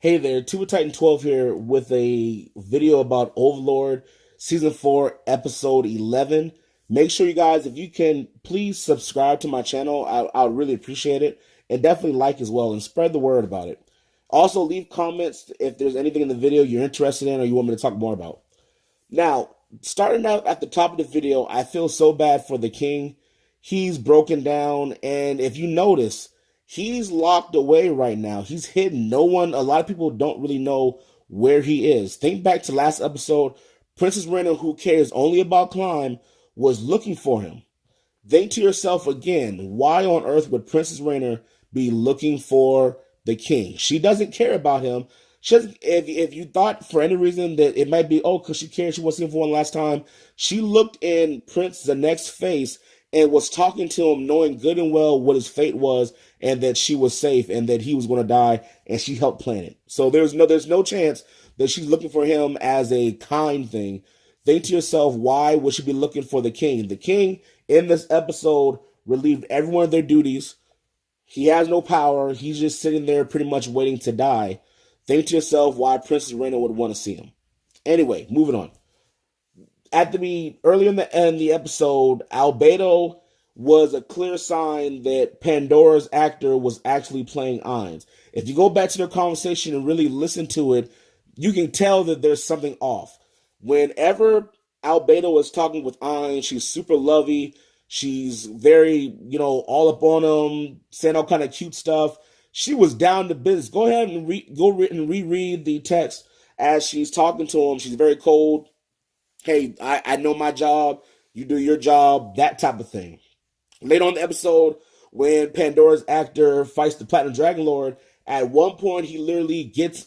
Hey there, Tuba Titan 12 here with a video about Overlord Season 4, Episode 11. Make sure you guys, if you can, please subscribe to my channel. I would really appreciate it. And definitely like as well and spread the word about it. Also, leave comments if there's anything in the video you're interested in or you want me to talk more about. Now, starting out at the top of the video, I feel so bad for the king. He's broken down, and if you notice, he's locked away right now. He's hidden. A lot of people don't really know where he is. Think back to last episode. Princess Raina, who cares only about climb, was looking for him. Think to yourself again, why on earth would Princess Raina be looking for the king? She doesn't care about him. She doesn't, if you thought for any reason that it might be, because she cared, she wasn't for one last time, she looked in Prince Zanek's face and was talking to him, knowing good and well what his fate was, and that she was safe, and that he was going to die, and she helped plan it. So there's no chance that she's looking for him as a kind thing. Think to yourself, why would she be looking for the king? The king in this episode relieved everyone of their duties. He has no power. He's just sitting there pretty much waiting to die. Think to yourself why Princess Raina would want to see him. Anyway, moving on. Earlier in the episode, Albedo was a clear sign that Pandora's actor was actually playing Ainz. If you go back to their conversation and really listen to it, you can tell that there's something off. Whenever Albedo is talking with Ainz, she's super lovey. She's very, all up on him, saying all kind of cute stuff. She was down to business. Go ahead and reread the text as she's talking to him. She's very cold. Hey, I know my job. You do your job. That type of thing. Later on in the episode, when Pandora's actor fights the Platinum Dragon Lord, at one point he literally gets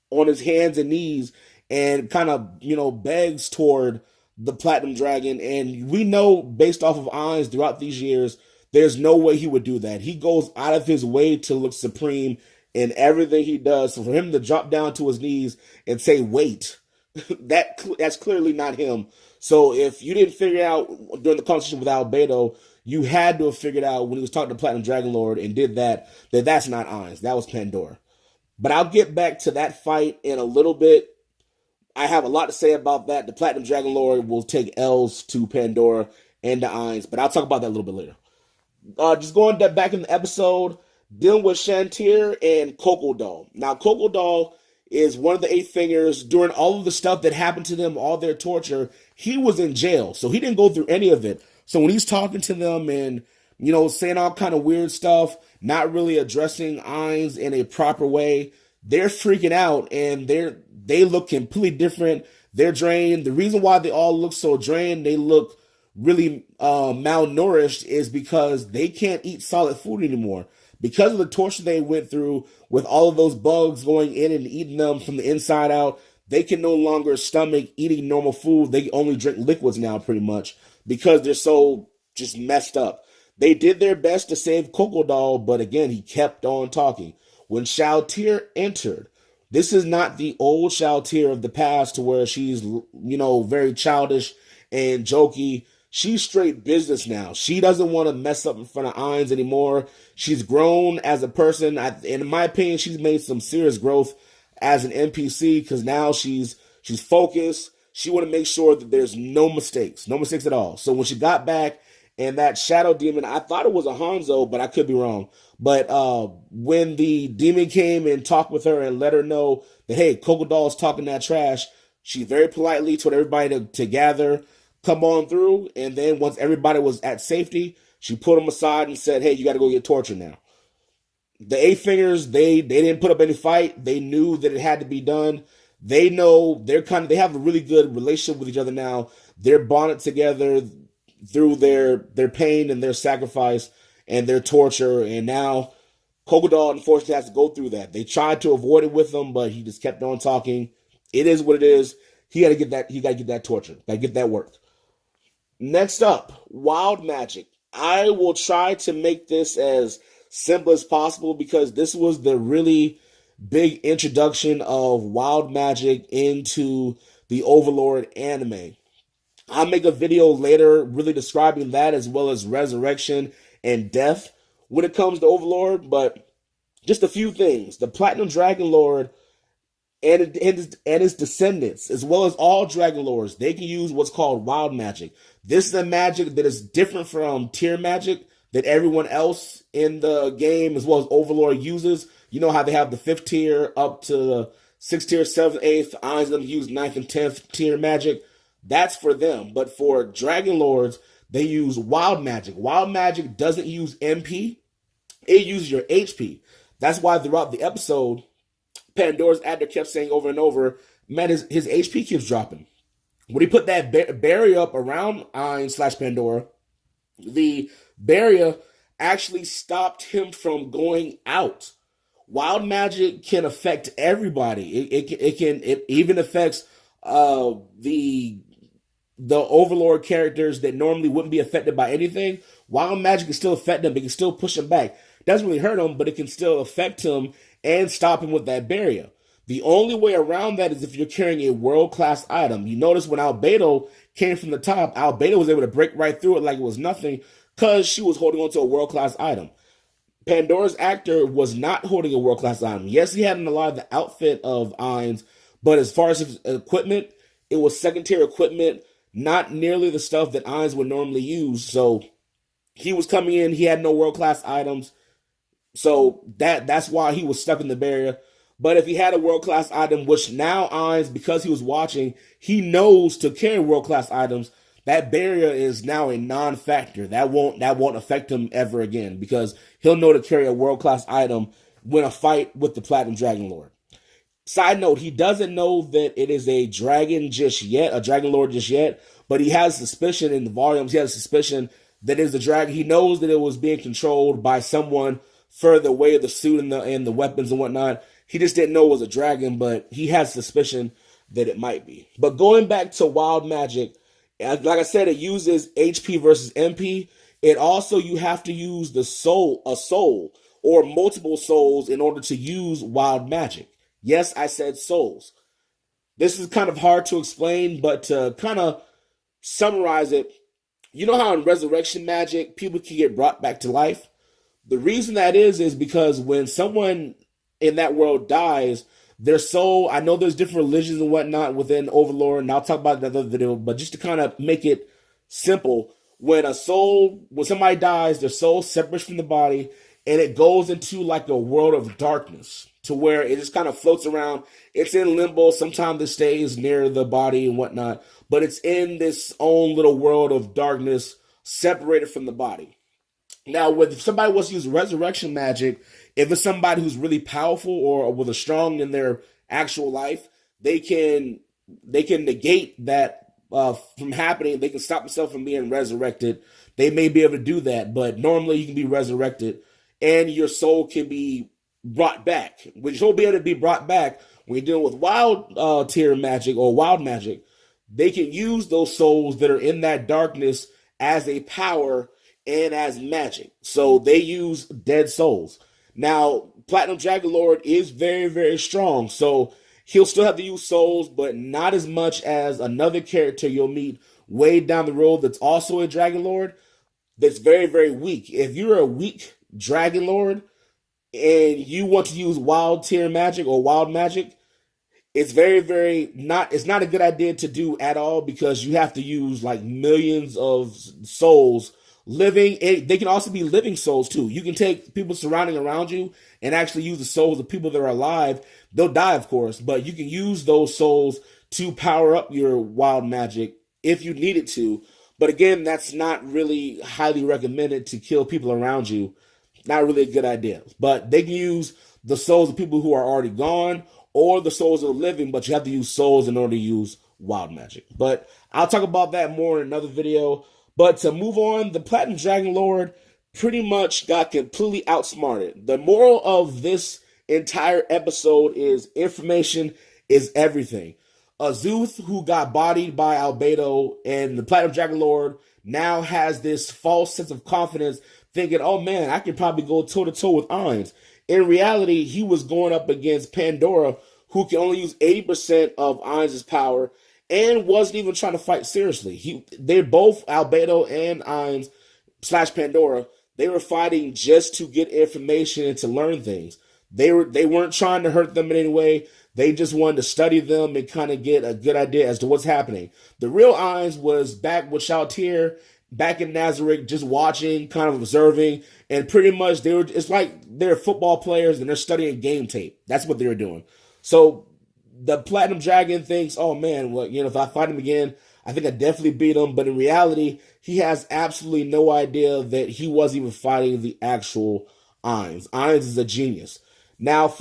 on his hands and knees and kind of, begs toward the Platinum Dragon. And we know, based off of Ainz throughout these years, there's no way he would do that. He goes out of his way to look supreme in everything he does. So for him to drop down to his knees and say, wait, that's clearly not him. So if you didn't figure it out during the conversation with Albedo, you had to have figured out when he was talking to Platinum Dragon Lord and did that's not Ainz. That was Pandora. But I'll get back to that fight in a little bit. I have a lot to say about that. The Platinum Dragon Lord will take L's to Pandora and to Ainz, but I'll talk about that a little bit later. Just going back in the episode, dealing with Shantir and Crocodile. Now, Crocodile is one of the Eight Fingers. During all of the stuff that happened to them, all their torture, he was in jail, so he didn't go through any of it. So when he's talking to them and, saying all kind of weird stuff, not really addressing Ainz in a proper way, they're freaking out, and they look completely different. They're drained. The reason why they all look so drained, they look really malnourished, is because they can't eat solid food anymore. Because of the torture they went through with all of those bugs going in and eating them from the inside out, they can no longer stomach eating normal food. They only drink liquids now, pretty much, because they're so just messed up. They did their best to save Crocodile, but again, he kept on talking. When Shaltir entered, this is not the old Shaltir of the past to where she's, very childish and jokey. She's straight business now. She doesn't want to mess up in front of Ainz anymore. She's grown as a person. In my opinion, she's made some serious growth as an NPC because now she's focused. She want to make sure that there's no mistakes at all. So when she got back and that shadow demon, I thought it was a Hanzo, but I could be wrong. But when the demon came and talked with her and let her know that, hey, Crocodile is talking that trash, she very politely told everybody to gather, come on through, and then once everybody was at safety, she put them aside and said, hey, you got to go get tortured now. The Eight Fingers, they didn't put up any fight. They knew that it had to be done. They know they have a really good relationship with each other now. They're bonded together through their pain and their sacrifice and their torture, and now Crocodile unfortunately has to go through that. They tried to avoid it with him, but he just kept on talking. It is what it is. He got to get that torture. Got to get that work. Next up, Wild Magic. I will try to make this as simple as possible because this was the really big introduction of Wild Magic into the Overlord anime. I'll make a video later really describing that as well as resurrection and death when it comes to Overlord, but just a few things. The Platinum Dragon Lord and his descendants, as well as all Dragon Lords, they can use what's called wild magic. This is a magic that is different from tier magic that everyone else in the game, as well as Overlord, uses. You know how they have the 5th tier up to the 6th tier, 7th, 8th. I them use 9th and 10th tier magic. That's for them. But for Dragon Lords, they use wild magic. Wild magic doesn't use MP, it uses your HP. That's why throughout the episode, Pandora's actor kept saying over and over, man, his HP keeps dropping. When he put that barrier up around Ein / Pandora, the barrier actually stopped him from going out. Wild magic can affect everybody. It even affects the Overlord characters that normally wouldn't be affected by anything. Wild magic can still affect them. It can still push them back. Doesn't really hurt him, but it can still affect him and stop him with that barrier. The only way around that is if you're carrying a world-class item. You notice when Albedo came from the top, Albedo was able to break right through it like it was nothing because she was holding on to a world-class item. Pandora's actor was not holding a world-class item. Yes, he had in a lot of the outfit of Ain's, but as far as his equipment, it was second-tier equipment, not nearly the stuff that Ain's would normally use. So he was coming in, he had no world-class items. So that's why he was stuck in the barrier. But if he had a world-class item, which now Ain's, because he was watching, he knows to carry world-class items, that barrier is now a non-factor. That won't affect him ever again because he'll know to carry a world-class item when a fight with the Platinum Dragon Lord. Side note, he doesn't know that it is a dragon just yet, a Dragon Lord just yet, but he has suspicion in the volumes. He has a suspicion that it is a dragon. He knows that it was being controlled by someone further away, the suit and the weapons and whatnot. He just didn't know it was a dragon, but he has suspicion that it might be. But going back to wild magic, like I said, it uses HP versus MP. It also, you have to use a soul, or multiple souls in order to use wild magic. Yes, I said souls. This is kind of hard to explain, but to kind of summarize it, you know how in resurrection magic, people can get brought back to life? The reason that is because when someone in that world dies, their soul, I know there's different religions and whatnot within Overlord, and I'll talk about it in another video, but just to kind of make it simple, when somebody dies, their soul separates from the body, and it goes into like a world of darkness to where it just kind of floats around. It's in limbo. Sometimes it stays near the body and whatnot, but it's in this own little world of darkness separated from the body. Now, if somebody wants to use resurrection magic, if it's somebody who's really powerful or with a strong in their actual life, they can negate that from happening. They can stop themselves from being resurrected. They may be able to do that, but normally you can be resurrected and your soul can be brought back, which will be able to be brought back when you're dealing with wild tier magic or wild magic. They can use those souls that are in that darkness as a power and as magic. So they use dead souls. Now, Platinum Dragon Lord is very, very strong. So he'll still have to use souls, but not as much as another character you'll meet way down the road that's also a Dragon Lord that's very, very weak. If you're a weak Dragon Lord and you want to use wild tier magic or wild magic, it's it's not a good idea to do at all because you have to use like millions of souls living. They can also be living souls too. You can take people surrounding around you and actually use the souls of people that are alive. They'll die, of course, but you can use those souls to power up your wild magic if you needed to. But again, that's not really highly recommended to kill people around you. Not really a good idea. But they can use the souls of people who are already gone or the souls of the living, but you have to use souls in order to use wild magic. But I'll talk about that more in another video. But to move on, the Platinum Dragon Lord pretty much got completely outsmarted. The moral of this entire episode is information is everything. Azuth, who got bodied by Albedo, and the Platinum Dragon Lord now has this false sense of confidence, thinking, oh man, I can probably go toe-to-toe with Ainz. In reality, he was going up against Pandora, who can only use 80% of Ainz's power, and wasn't even trying to fight seriously. They're both, Albedo and Ainz / Pandora, they were fighting just to get information and to learn things. They weren't trying to hurt them in any way. They just wanted to study them and kind of get a good idea as to what's happening. The real Ainz was back with Shaltir, back in Nazarick, just watching, kind of observing, and pretty much it's like they're football players and they're studying game tape. That's what they were doing. So the Platinum Dragon thinks, oh man, well, if I fight him again, I think I definitely beat him. But in reality, he has absolutely no idea that he wasn't even fighting the actual Ainz. Ainz is a genius. Now,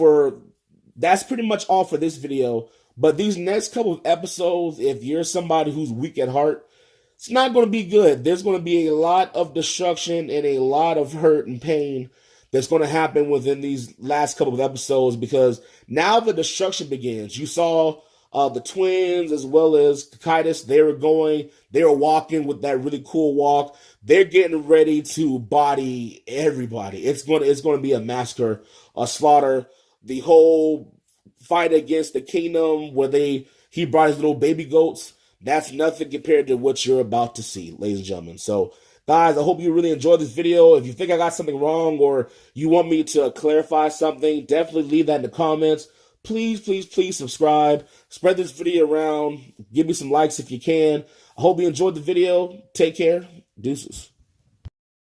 that's pretty much all for this video. But these next couple of episodes, if you're somebody who's weak at heart, it's not going to be good. There's going to be a lot of destruction and a lot of hurt and pain that's going to happen within these last couple of episodes, because now the destruction begins. You saw the twins as well as Kakaitis. They were walking with that really cool walk. They're getting ready to body everybody. It's going to be a massacre, a slaughter. The whole fight against the kingdom where he brought his little baby goats, that's nothing compared to what you're about to see, ladies and gentlemen. So, guys, I hope you really enjoyed this video. If you think I got something wrong or you want me to clarify something, definitely leave that in the comments. Please, please, please subscribe. Spread this video around. Give me some likes if you can. I hope you enjoyed the video. Take care. Deuces.